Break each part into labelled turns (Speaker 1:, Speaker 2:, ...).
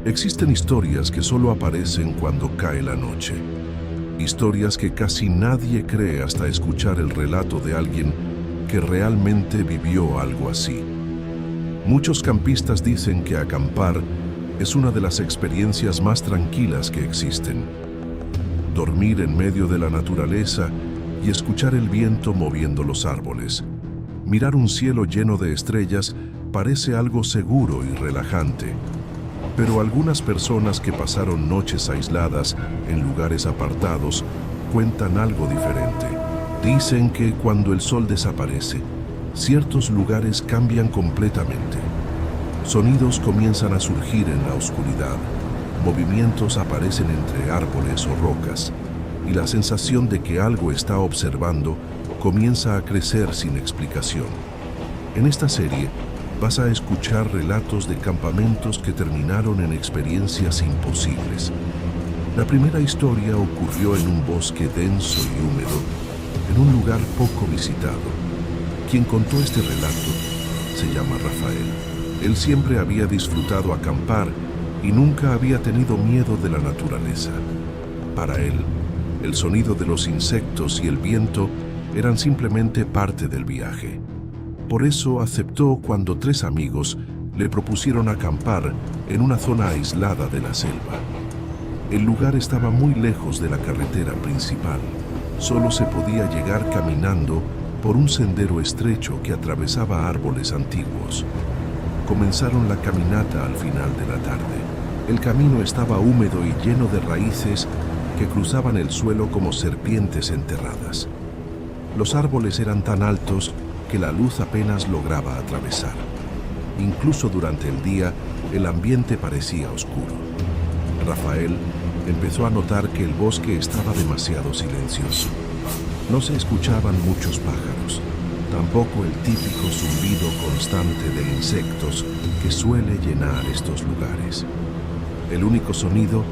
Speaker 1: Existen historias que solo aparecen cuando cae la noche. Historias que casi nadie cree hasta escuchar el relato de alguien que realmente vivió algo así. Muchos campistas dicen que acampar es una de las experiencias más tranquilas que existen. Dormir en medio de la naturaleza y escuchar el viento moviendo los árboles. Mirar un cielo lleno de estrellas parece algo seguro y relajante. Pero algunas personas que pasaron noches aisladas en lugares apartados cuentan algo diferente. Dicen que cuando el sol desaparece, ciertos lugares cambian completamente. Sonidos comienzan a surgir en la oscuridad, movimientos aparecen entre árboles o rocas, y la sensación de que algo está observando comienza a crecer sin explicación. En esta serie vas a escuchar relatos de campamentos que terminaron en experiencias imposibles. La primera historia ocurrió en un bosque denso y húmedo, en un lugar poco visitado. Quien contó este relato se llama Rafael. Él siempre había disfrutado acampar y nunca había tenido miedo de la naturaleza. Para él, el sonido de los insectos y el viento eran simplemente parte del viaje. Por eso aceptó cuando 3 amigos le propusieron acampar en una zona aislada de la selva. El lugar estaba muy lejos de la carretera principal. Solo se podía llegar caminando por un sendero estrecho que atravesaba árboles antiguos. Comenzaron la caminata al final de la tarde. El camino estaba húmedo y lleno de raíces que cruzaban el suelo como serpientes enterradas. Los árboles eran tan altos que la luz apenas lograba atravesar. Incluso durante el día, el ambiente parecía oscuro. Rafael empezó a notar que el bosque estaba demasiado silencioso. No se escuchaban muchos pájaros, tampoco el típico zumbido constante de insectos que suele llenar estos lugares. El único sonido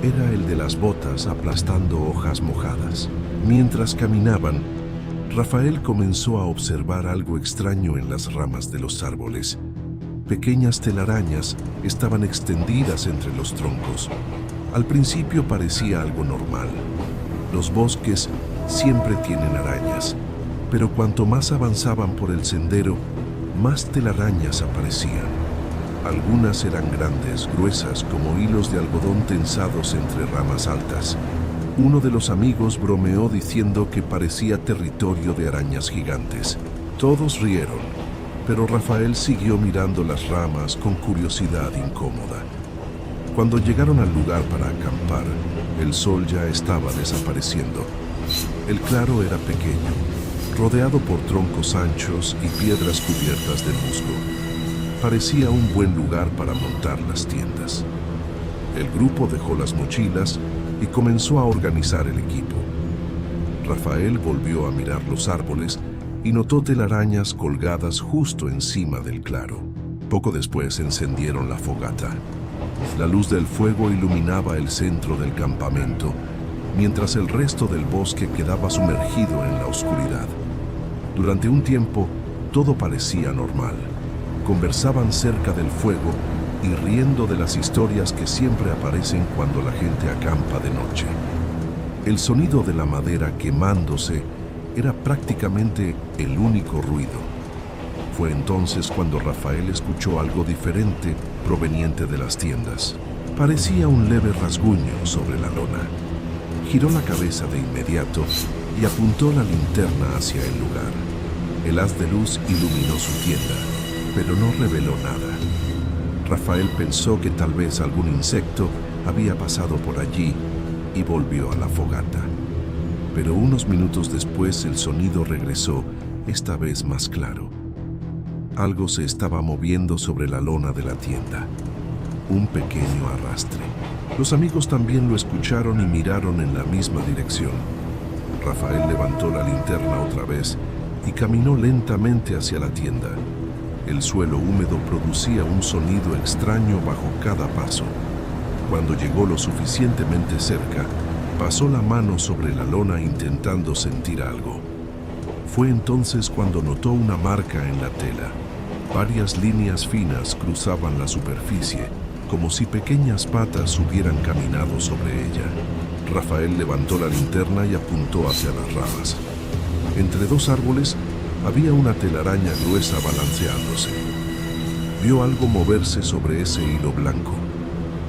Speaker 1: era el de las botas aplastando hojas mojadas. Mientras caminaban, Rafael comenzó a observar algo extraño en las ramas de los árboles. Pequeñas telarañas estaban extendidas entre los troncos. Al principio parecía algo normal. Los bosques siempre tienen arañas, pero cuanto más avanzaban por el sendero, más telarañas aparecían. Algunas eran grandes, gruesas, como hilos de algodón tensados entre ramas altas. Uno de los amigos bromeó diciendo que parecía territorio de arañas gigantes. Todos rieron, pero Rafael siguió mirando las ramas con curiosidad incómoda. Cuando llegaron al lugar para acampar, el sol ya estaba desapareciendo. El claro era pequeño, rodeado por troncos anchos y piedras cubiertas de musgo. Parecía un buen lugar para montar las tiendas. El grupo dejó las mochilas y comenzó a organizar el equipo. Rafael volvió a mirar los árboles y notó telarañas colgadas justo encima del claro. Poco después encendieron la fogata. La luz del fuego iluminaba el centro del campamento, mientras el resto del bosque quedaba sumergido en la oscuridad. Durante un tiempo, todo parecía normal. Conversaban cerca del fuego y riendo de las historias que siempre aparecen cuando la gente acampa de noche. El sonido de la madera quemándose era prácticamente el único ruido. Fue entonces cuando Rafael escuchó algo diferente proveniente de las tiendas. Parecía un leve rasguño sobre la lona. Giró la cabeza de inmediato y apuntó la linterna hacia el lugar. El haz de luz iluminó su tienda, pero no reveló nada. Rafael pensó que tal vez algún insecto había pasado por allí y volvió a la fogata. Pero unos minutos después el sonido regresó, esta vez más claro. Algo se estaba moviendo sobre la lona de la tienda. Un pequeño arrastre. Los amigos también lo escucharon y miraron en la misma dirección. Rafael levantó la linterna otra vez y caminó lentamente hacia la tienda. El suelo húmedo producía un sonido extraño bajo cada paso. Cuando llegó lo suficientemente cerca, pasó la mano sobre la lona intentando sentir algo. Fue entonces cuando notó una marca en la tela. Varias líneas finas cruzaban la superficie como si pequeñas patas hubieran caminado sobre ella. Rafael levantó la linterna y apuntó hacia las ramas. Entre dos árboles había una telaraña gruesa balanceándose. Vio algo moverse sobre ese hilo blanco.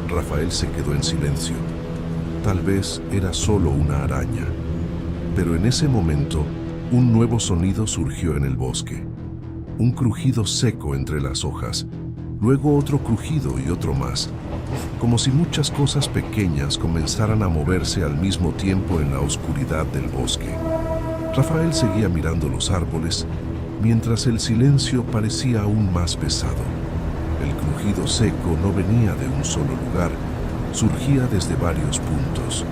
Speaker 1: Rafael se quedó en silencio. Tal vez era solo una araña. Pero en ese momento, un nuevo sonido surgió en el bosque. Un crujido seco entre las hojas, luego otro crujido y otro más, como si muchas cosas pequeñas comenzaran a moverse al mismo tiempo en la oscuridad del bosque. Rafael seguía mirando los árboles, mientras el silencio parecía aún más pesado. El crujido seco no venía de un solo lugar, surgía desde varios puntos.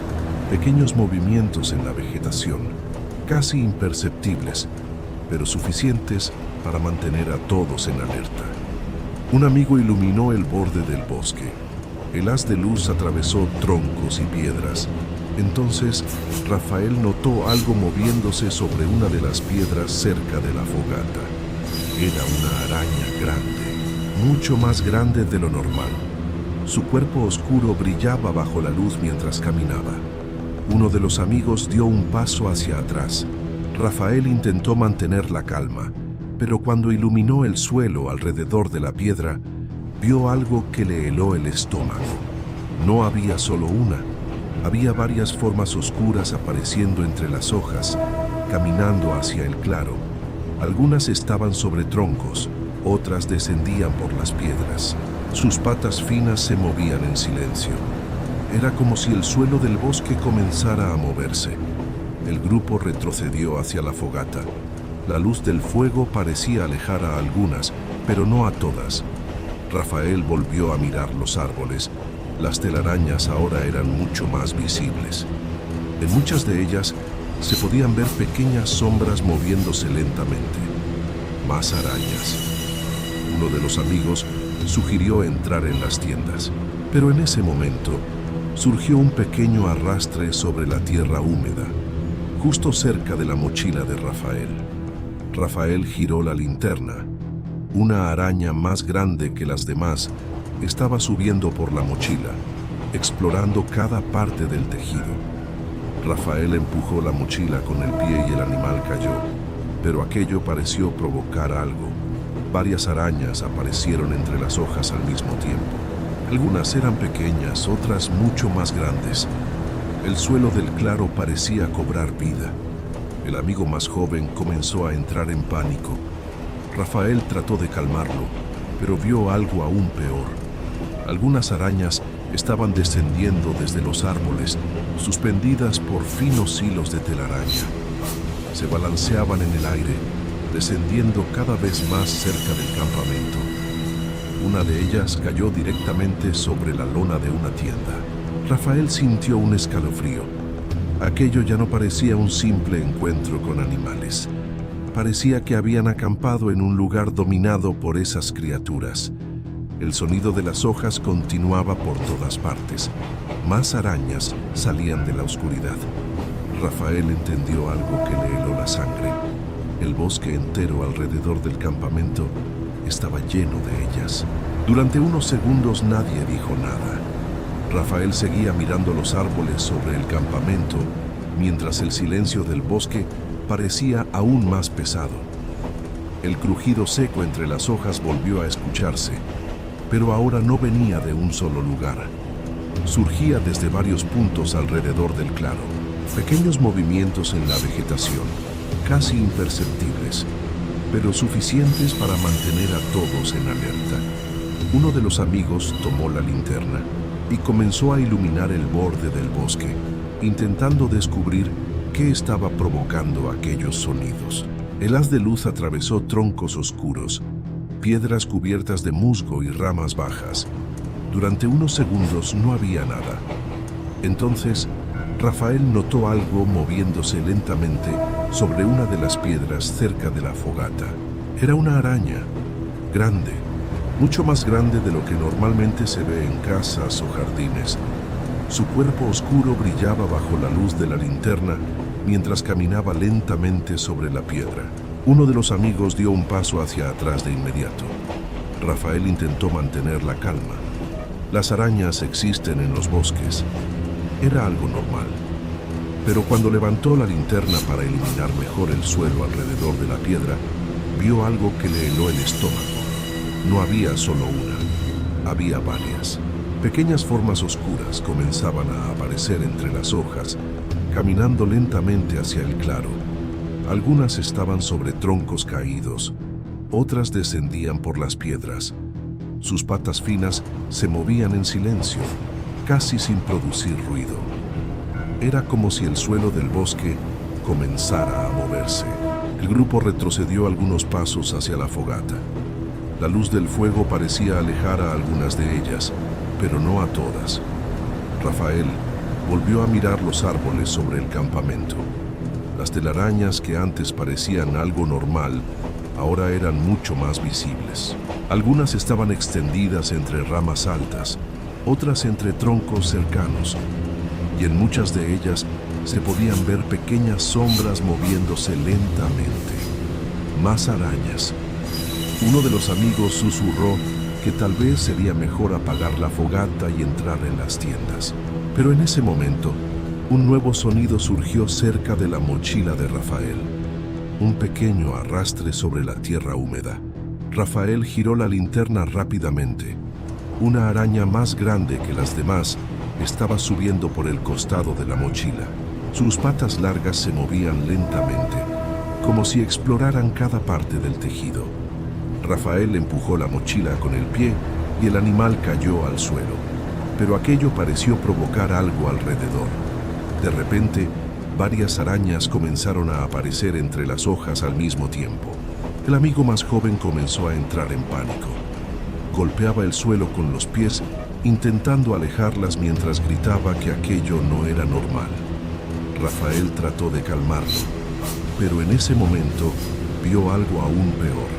Speaker 1: Pequeños movimientos en la vegetación, casi imperceptibles, pero suficientes para mantener a todos en alerta. Un amigo iluminó el borde del bosque. El haz de luz atravesó troncos y piedras. Entonces, Rafael notó algo moviéndose sobre una de las piedras cerca de la fogata. Era una araña grande, mucho más grande de lo normal. Su cuerpo oscuro brillaba bajo la luz mientras caminaba. Uno de los amigos dio un paso hacia atrás. Rafael intentó mantener la calma, pero cuando iluminó el suelo alrededor de la piedra, vio algo que le heló el estómago. No había solo una, había varias formas oscuras apareciendo entre las hojas, caminando hacia el claro. Algunas estaban sobre troncos, otras descendían por las piedras. Sus patas finas se movían en silencio. Era como si el suelo del bosque comenzara a moverse. El grupo retrocedió hacia la fogata. La luz del fuego parecía alejar a algunas, pero no a todas. Rafael volvió a mirar los árboles. Las telarañas ahora eran mucho más visibles. En muchas de ellas se podían ver pequeñas sombras moviéndose lentamente. Más arañas. Uno de los amigos sugirió entrar en las tiendas, pero en ese momento surgió un pequeño arrastre sobre la tierra húmeda, justo cerca de la mochila de Rafael. Rafael giró la linterna. Una araña más grande que las demás estaba subiendo por la mochila, explorando cada parte del tejido. Rafael empujó la mochila con el pie y el animal cayó, pero aquello pareció provocar algo. Varias arañas aparecieron entre las hojas al mismo tiempo. Algunas eran pequeñas, otras mucho más grandes. El suelo del claro parecía cobrar vida. El amigo más joven comenzó a entrar en pánico. Rafael trató de calmarlo, pero vio algo aún peor. Algunas arañas estaban descendiendo desde los árboles, suspendidas por finos hilos de telaraña. Se balanceaban en el aire, descendiendo cada vez más cerca del campamento. Una de ellas cayó directamente sobre la lona de una tienda. Rafael sintió un escalofrío. Aquello ya no parecía un simple encuentro con animales. Parecía que habían acampado en un lugar dominado por esas criaturas. El sonido de las hojas continuaba por todas partes. Más arañas salían de la oscuridad. Rafael entendió algo que le heló la sangre. El bosque entero alrededor del campamento estaba lleno de ellas. Durante unos segundos nadie dijo nada. Rafael seguía mirando los árboles sobre el campamento, mientras el silencio del bosque parecía aún más pesado. El crujido seco entre las hojas volvió a escucharse, pero ahora no venía de un solo lugar. Surgía desde varios puntos alrededor del claro. Pequeños movimientos en la vegetación, casi imperceptibles, pero suficientes para mantener a todos en alerta. Uno de los amigos tomó la linterna y comenzó a iluminar el borde del bosque, intentando descubrir qué estaba provocando aquellos sonidos. El haz de luz atravesó troncos oscuros, piedras cubiertas de musgo y ramas bajas. Durante unos segundos no había nada. Entonces, Rafael notó algo moviéndose lentamente sobre una de las piedras cerca de la fogata. Era una araña, grande, mucho más grande de lo que normalmente se ve en casas o jardines. Su cuerpo oscuro brillaba bajo la luz de la linterna mientras caminaba lentamente sobre la piedra. Uno de los amigos dio un paso hacia atrás de inmediato. Rafael intentó mantener la calma. Las arañas existen en los bosques. Era algo normal. Pero cuando levantó la linterna para eliminar mejor el suelo alrededor de la piedra, vio algo que le heló el estómago. No había solo una, había varias. Pequeñas formas oscuras comenzaban a aparecer entre las hojas, caminando lentamente hacia el claro. Algunas estaban sobre troncos caídos, otras descendían por las piedras. Sus patas finas se movían en silencio, casi sin producir ruido. Era como si el suelo del bosque comenzara a moverse. El grupo retrocedió algunos pasos hacia la fogata. La luz del fuego parecía alejar a algunas de ellas, pero no a todas. Rafael volvió a mirar los árboles sobre el campamento. Las telarañas que antes parecían algo normal, ahora eran mucho más visibles. Algunas estaban extendidas entre ramas altas, otras entre troncos cercanos, y en muchas de ellas se podían ver pequeñas sombras moviéndose lentamente. Más arañas. Uno de los amigos susurró que tal vez sería mejor apagar la fogata y entrar en las tiendas. Pero en ese momento, un nuevo sonido surgió cerca de la mochila de Rafael. Un pequeño arrastre sobre la tierra húmeda. Rafael giró la linterna rápidamente. Una araña más grande que las demás estaba subiendo por el costado de la mochila. Sus patas largas se movían lentamente, como si exploraran cada parte del tejido. Rafael empujó la mochila con el pie y el animal cayó al suelo, pero aquello pareció provocar algo alrededor. De repente, varias arañas comenzaron a aparecer entre las hojas al mismo tiempo. El amigo más joven comenzó a entrar en pánico. Golpeaba el suelo con los pies, intentando alejarlas mientras gritaba que aquello no era normal. Rafael trató de calmarlo, pero en ese momento vio algo aún peor.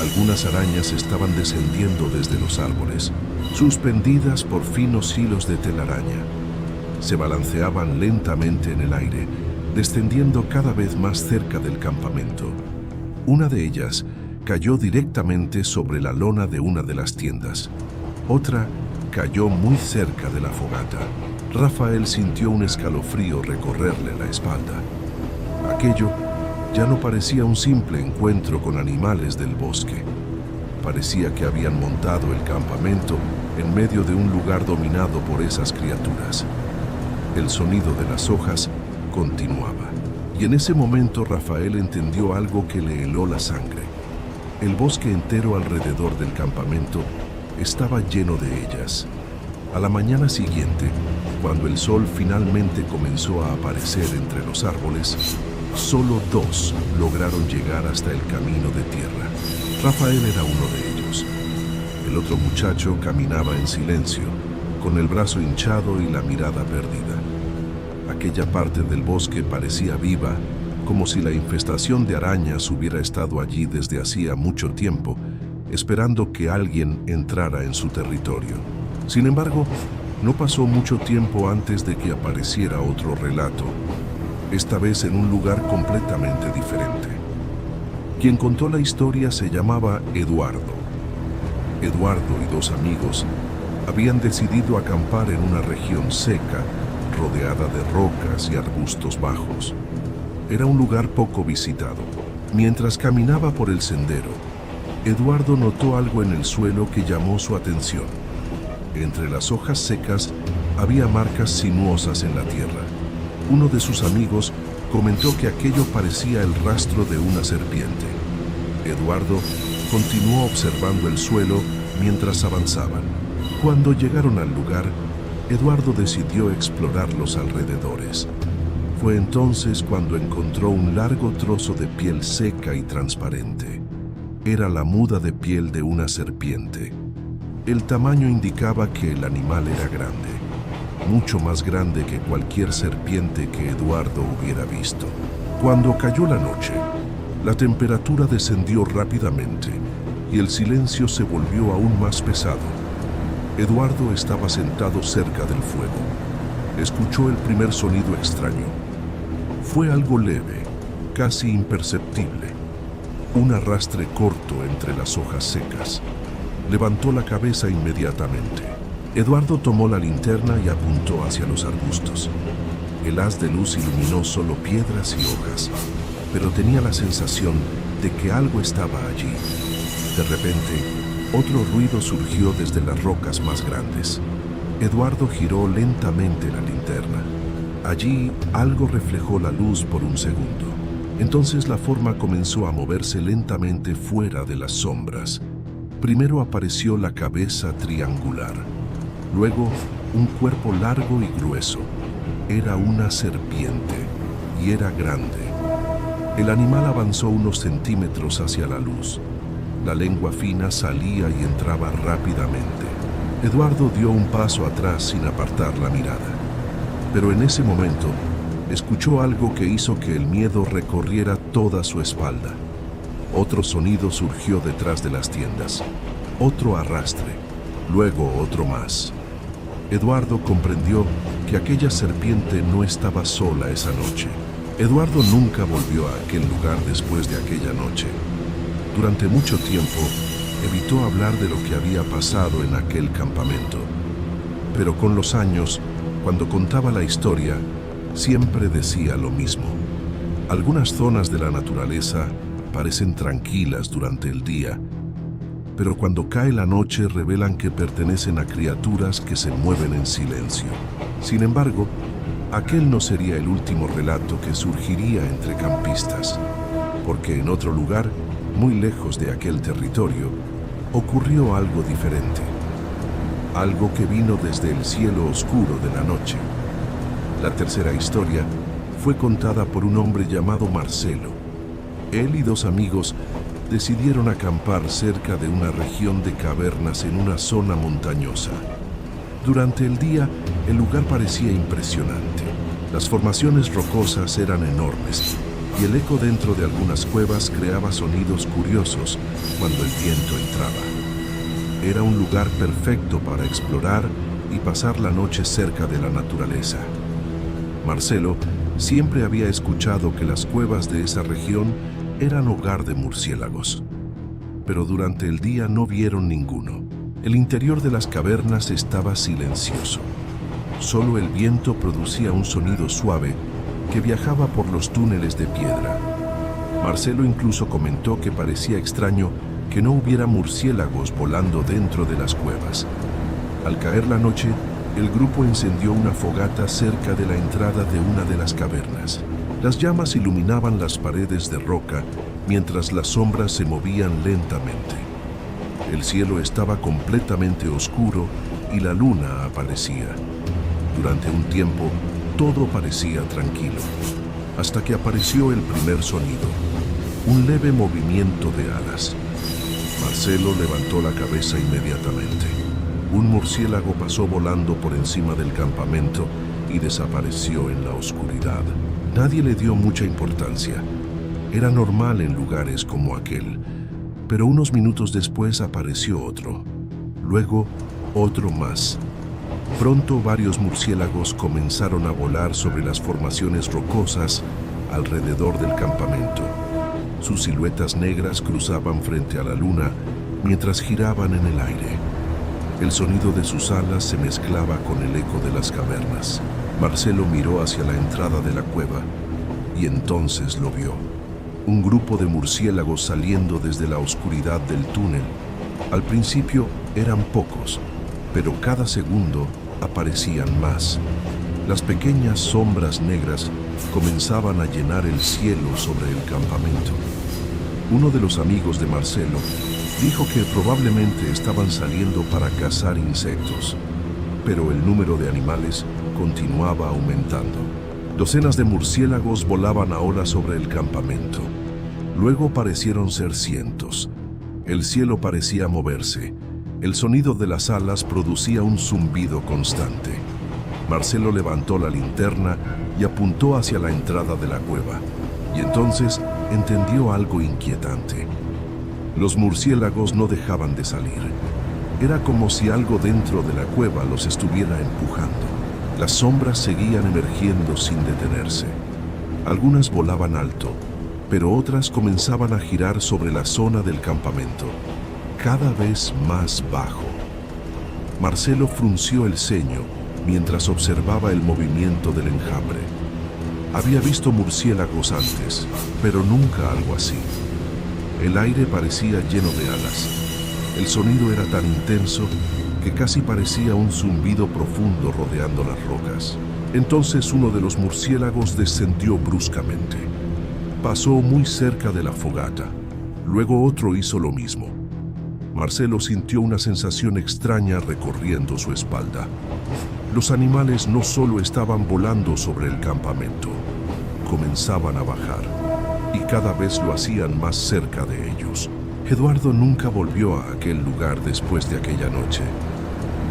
Speaker 1: Algunas arañas estaban descendiendo desde los árboles, suspendidas por finos hilos de telaraña. Se balanceaban lentamente en el aire, descendiendo cada vez más cerca del campamento. Una de ellas cayó directamente sobre la lona de una de las tiendas. Otra cayó muy cerca de la fogata. Rafael sintió un escalofrío recorrerle la espalda. Aquello ya no parecía un simple encuentro con animales del bosque. Parecía que habían montado el campamento en medio de un lugar dominado por esas criaturas. El sonido de las hojas continuaba, y en ese momento Rafael entendió algo que le heló la sangre. El bosque entero alrededor del campamento estaba lleno de ellas. A la mañana siguiente, cuando el sol finalmente comenzó a aparecer entre los árboles, solo 2 lograron llegar hasta el camino de tierra. Rafael era uno de ellos. El otro muchacho caminaba en silencio, con el brazo hinchado y la mirada perdida. Aquella parte del bosque parecía viva, como si la infestación de arañas hubiera estado allí desde hacía mucho tiempo, esperando que alguien entrara en su territorio. Sin embargo, no pasó mucho tiempo antes de que apareciera otro relato, esta vez en un lugar completamente diferente. Quien contó la historia se llamaba Eduardo. Eduardo y 2 amigos habían decidido acampar en una región seca, rodeada de rocas y arbustos bajos. Era un lugar poco visitado. Mientras caminaba por el sendero, Eduardo notó algo en el suelo que llamó su atención. Entre las hojas secas había marcas sinuosas en la tierra. Uno de sus amigos comentó que aquello parecía el rastro de una serpiente. Eduardo continuó observando el suelo mientras avanzaban. Cuando llegaron al lugar, Eduardo decidió explorar los alrededores. Fue entonces cuando encontró un largo trozo de piel seca y transparente. Era la muda de piel de una serpiente. El tamaño indicaba que el animal era grande, mucho más grande que cualquier serpiente que Eduardo hubiera visto. Cuando cayó la noche, la temperatura descendió rápidamente y el silencio se volvió aún más pesado. Eduardo estaba sentado cerca del fuego. Escuchó el primer sonido extraño. Fue algo leve, casi imperceptible. Un arrastre corto entre las hojas secas. Levantó la cabeza inmediatamente. Eduardo tomó la linterna y apuntó hacia los arbustos. El haz de luz iluminó solo piedras y hojas, pero tenía la sensación de que algo estaba allí. De repente, otro ruido surgió desde las rocas más grandes. Eduardo giró lentamente la linterna. Allí algo reflejó la luz por un segundo. Entonces la forma comenzó a moverse lentamente fuera de las sombras. Primero apareció la cabeza triangular. Luego, un cuerpo largo y grueso. Era una serpiente, y era grande. El animal avanzó unos centímetros hacia la luz. La lengua fina salía y entraba rápidamente. Eduardo dio un paso atrás sin apartar la mirada. Pero en ese momento, escuchó algo que hizo que el miedo recorriera toda su espalda. Otro sonido surgió detrás de las tiendas. Otro arrastre. Luego otro más. Eduardo comprendió que aquella serpiente no estaba sola esa noche. Eduardo nunca volvió a aquel lugar después de aquella noche. Durante mucho tiempo, evitó hablar de lo que había pasado en aquel campamento. Pero con los años, cuando contaba la historia, siempre decía lo mismo. Algunas zonas de la naturaleza parecen tranquilas durante el día, pero cuando cae la noche revelan que pertenecen a criaturas que se mueven en silencio. Sin embargo, aquel no sería el último relato que surgiría entre campistas, porque en otro lugar, muy lejos de aquel territorio, ocurrió algo diferente. Algo que vino desde el cielo oscuro de la noche. La tercera historia fue contada por un hombre llamado Marcelo. Él y dos amigos decidieron acampar cerca de una región de cavernas en una zona montañosa. Durante el día, el lugar parecía impresionante. Las formaciones rocosas eran enormes y el eco dentro de algunas cuevas creaba sonidos curiosos cuando el viento entraba. Era un lugar perfecto para explorar y pasar la noche cerca de la naturaleza. Marcelo siempre había escuchado que las cuevas de esa región eran hogar de murciélagos, pero durante el día no vieron ninguno. El interior de las cavernas estaba silencioso. Solo el viento producía un sonido suave que viajaba por los túneles de piedra. Marcelo incluso comentó que parecía extraño que no hubiera murciélagos volando dentro de las cuevas. Al caer la noche, el grupo encendió una fogata cerca de la entrada de una de las cavernas. Las llamas iluminaban las paredes de roca mientras las sombras se movían lentamente. El cielo estaba completamente oscuro y la luna aparecía. Durante un tiempo, todo parecía tranquilo, hasta que apareció el primer sonido, un leve movimiento de alas. Marcelo levantó la cabeza inmediatamente. Un murciélago pasó volando por encima del campamento y desapareció en la oscuridad. Nadie le dio mucha importancia. Era normal en lugares como aquel, pero unos minutos después apareció otro. Luego, otro más. Pronto varios murciélagos comenzaron a volar sobre las formaciones rocosas alrededor del campamento. Sus siluetas negras cruzaban frente a la luna mientras giraban en el aire. El sonido de sus alas se mezclaba con el eco de las cavernas. Marcelo miró hacia la entrada de la cueva y entonces lo vio. Un grupo de murciélagos saliendo desde la oscuridad del túnel. Al principio eran pocos, pero cada segundo aparecían más. Las pequeñas sombras negras comenzaban a llenar el cielo sobre el campamento. Uno de los amigos de Marcelo dijo que probablemente estaban saliendo para cazar insectos, pero el número de animales continuaba aumentando. Docenas de murciélagos volaban ahora sobre el campamento. Luego parecieron ser cientos. El cielo parecía moverse. El sonido de las alas producía un zumbido constante. Marcelo levantó la linterna y apuntó hacia la entrada de la cueva. Y entonces entendió algo inquietante. Los murciélagos no dejaban de salir. Era como si algo dentro de la cueva los estuviera empujando. Las sombras seguían emergiendo sin detenerse. Algunas volaban alto, pero otras comenzaban a girar sobre la zona del campamento, cada vez más bajo. Marcelo frunció el ceño mientras observaba el movimiento del enjambre. Había visto murciélagos antes, pero nunca algo así. El aire parecía lleno de alas. El sonido era tan intenso que casi parecía un zumbido profundo rodeando las rocas. Entonces uno de los murciélagos descendió bruscamente. Pasó muy cerca de la fogata. Luego otro hizo lo mismo. Marcelo sintió una sensación extraña recorriendo su espalda. Los animales no solo estaban volando sobre el campamento, comenzaban a bajar, y cada vez lo hacían más cerca de ellos. Eduardo nunca volvió a aquel lugar después de aquella noche.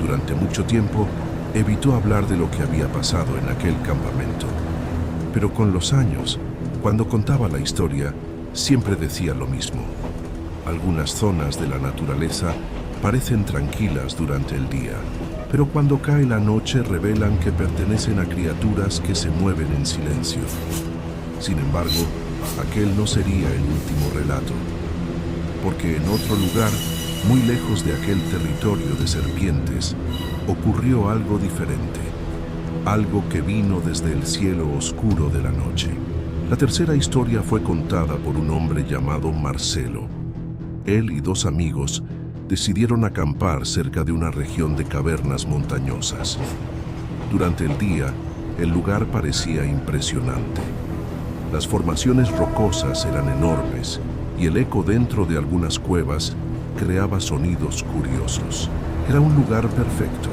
Speaker 1: Durante mucho tiempo, evitó hablar de lo que había pasado en aquel campamento. Pero con los años, cuando contaba la historia, siempre decía lo mismo. Algunas zonas de la naturaleza parecen tranquilas durante el día, pero cuando cae la noche revelan que pertenecen a criaturas que se mueven en silencio. Sin embargo, aquel no sería el último relato, porque en otro lugar, muy lejos de aquel territorio de serpientes, ocurrió algo diferente, algo que vino desde el cielo oscuro de la noche. La tercera historia fue contada por un hombre llamado Marcelo. Él y dos amigos decidieron acampar cerca de una región de cavernas montañosas. Durante el día, el lugar parecía impresionante. Las formaciones rocosas eran enormes y el eco dentro de algunas cuevas creaba sonidos curiosos. Era un lugar perfecto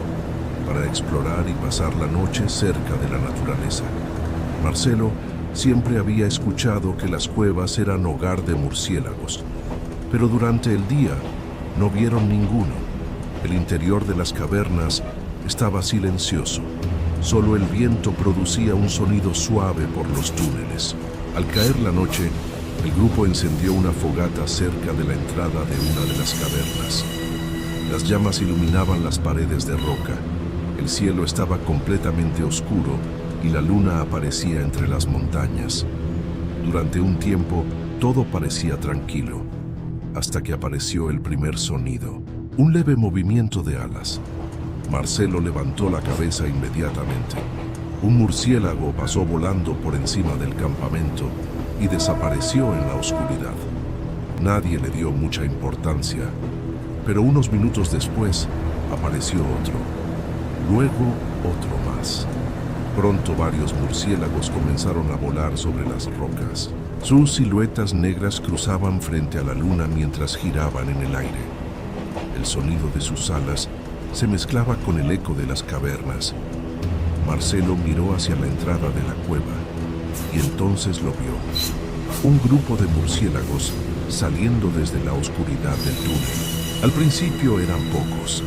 Speaker 1: para explorar y pasar la noche cerca de la naturaleza. Marcelo siempre había escuchado que las cuevas eran hogar de murciélagos, pero durante el día no vieron ninguno. El interior de las cavernas estaba silencioso. Solo el viento producía un sonido suave por los túneles. Al caer la noche, el grupo encendió una fogata cerca de la entrada de una de las cavernas. Las llamas iluminaban las paredes de roca. El cielo estaba completamente oscuro y la luna aparecía entre las montañas. Durante un tiempo, todo parecía tranquilo, hasta que apareció el primer sonido, un leve movimiento de alas. Marcelo levantó la cabeza inmediatamente. Un murciélago pasó volando por encima del campamento y desapareció en la oscuridad. Nadie le dio mucha importancia, pero unos minutos después apareció otro, luego otro más. Pronto varios murciélagos comenzaron a volar sobre las rocas. Sus siluetas negras cruzaban frente a la luna mientras giraban en el aire. El sonido de sus alas se mezclaba con el eco de las cavernas. Marcelo miró hacia la entrada de la cueva y entonces lo vio. Un grupo de murciélagos saliendo desde la oscuridad del túnel. Al principio eran pocos,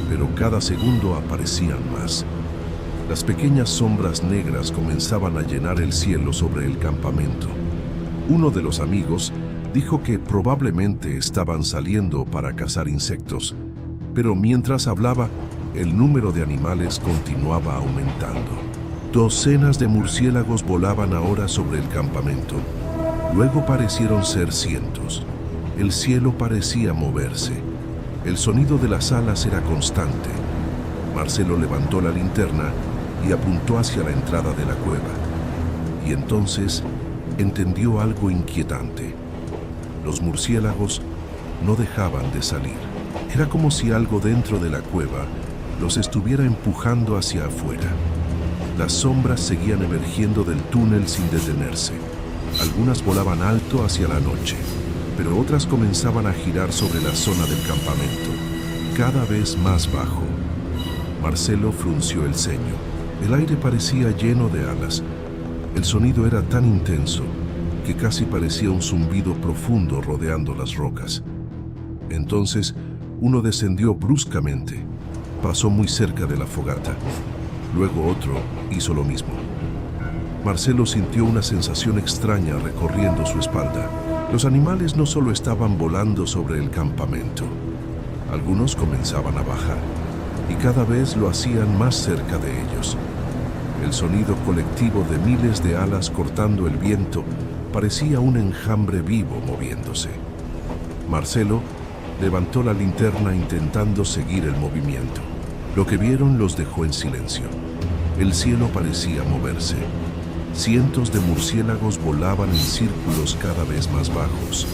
Speaker 1: pero cada segundo aparecían más. Las pequeñas sombras negras comenzaban a llenar el cielo sobre el campamento. Uno de los amigos dijo que probablemente estaban saliendo para cazar insectos, pero mientras hablaba, el número de animales continuaba aumentando. Docenas de murciélagos volaban ahora sobre el campamento. Luego parecieron ser cientos. El cielo parecía moverse. El sonido de las alas era constante. Marcelo levantó la linterna y apuntó hacia la entrada de la cueva. Y entonces entendió algo inquietante. Los murciélagos no dejaban de salir. Era como si algo dentro de la cueva los estuviera empujando hacia afuera. Las sombras seguían emergiendo del túnel sin detenerse. Algunas volaban alto hacia la noche, pero otras comenzaban a girar sobre la zona del campamento, cada vez más bajo. Marcelo frunció el ceño. El aire parecía lleno de alas. El sonido era tan intenso que casi parecía un zumbido profundo rodeando las rocas. Entonces, uno descendió bruscamente. Pasó muy cerca de la fogata. Luego otro hizo lo mismo. Marcelo sintió una sensación extraña recorriendo su espalda. Los animales no solo estaban volando sobre el campamento. Algunos comenzaban a bajar, y cada vez lo hacían más cerca de ellos. El sonido colectivo de miles de alas cortando el viento parecía un enjambre vivo moviéndose. Marcelo levantó la linterna intentando seguir el movimiento. Lo que vieron los dejó en silencio. El cielo parecía moverse. Cientos de murciélagos volaban en círculos cada vez más bajos.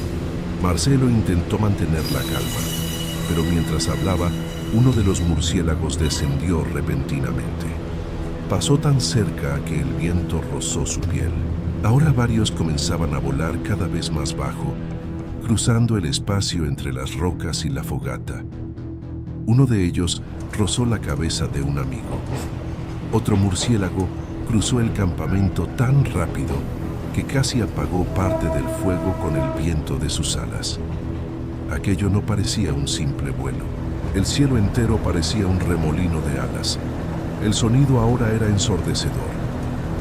Speaker 1: Marcelo intentó mantener la calma, pero mientras hablaba, uno de los murciélagos descendió repentinamente. Pasó tan cerca que el viento rozó su piel. Ahora varios comenzaban a volar cada vez más bajo, cruzando el espacio entre las rocas y la fogata. Uno de ellos rozó la cabeza de un amigo. Otro murciélago cruzó el campamento tan rápido que casi apagó parte del fuego con el viento de sus alas. Aquello no parecía un simple vuelo. El cielo entero parecía un remolino de alas. El sonido ahora era ensordecedor.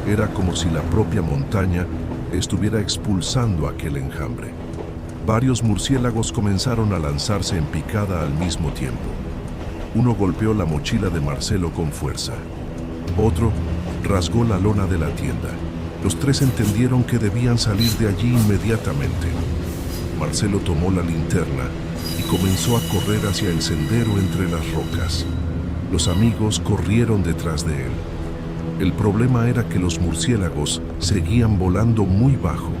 Speaker 1: Era como si la propia montaña estuviera expulsando aquel enjambre. Varios murciélagos comenzaron a lanzarse en picada al mismo tiempo. Uno golpeó la mochila de Marcelo con fuerza. Otro rasgó la lona de la tienda. Los tres entendieron que debían salir de allí inmediatamente. Marcelo tomó la linterna y comenzó a correr hacia el sendero entre las rocas. Los amigos corrieron detrás de él. El problema era que los murciélagos seguían volando muy bajo.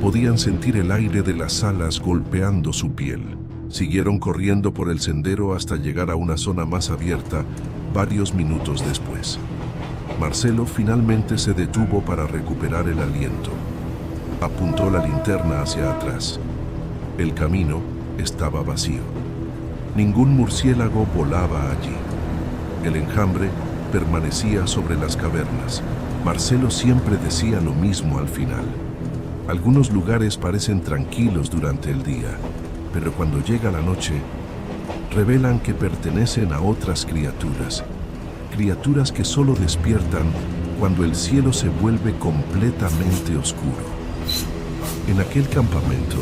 Speaker 1: Podían sentir el aire de las alas golpeando su piel. Siguieron corriendo por el sendero hasta llegar a una zona más abierta varios minutos después. Marcelo finalmente se detuvo para recuperar el aliento. Apuntó la linterna hacia atrás. El camino estaba vacío. Ningún murciélago volaba allí. El enjambre permanecía sobre las cavernas. Marcelo siempre decía lo mismo al final. Algunos lugares parecen tranquilos durante el día, pero cuando llega la noche, revelan que pertenecen a otras criaturas. Criaturas que solo despiertan cuando el cielo se vuelve completamente oscuro. En aquel campamento,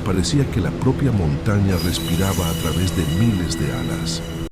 Speaker 1: parecía que la propia montaña respiraba a través de miles de alas.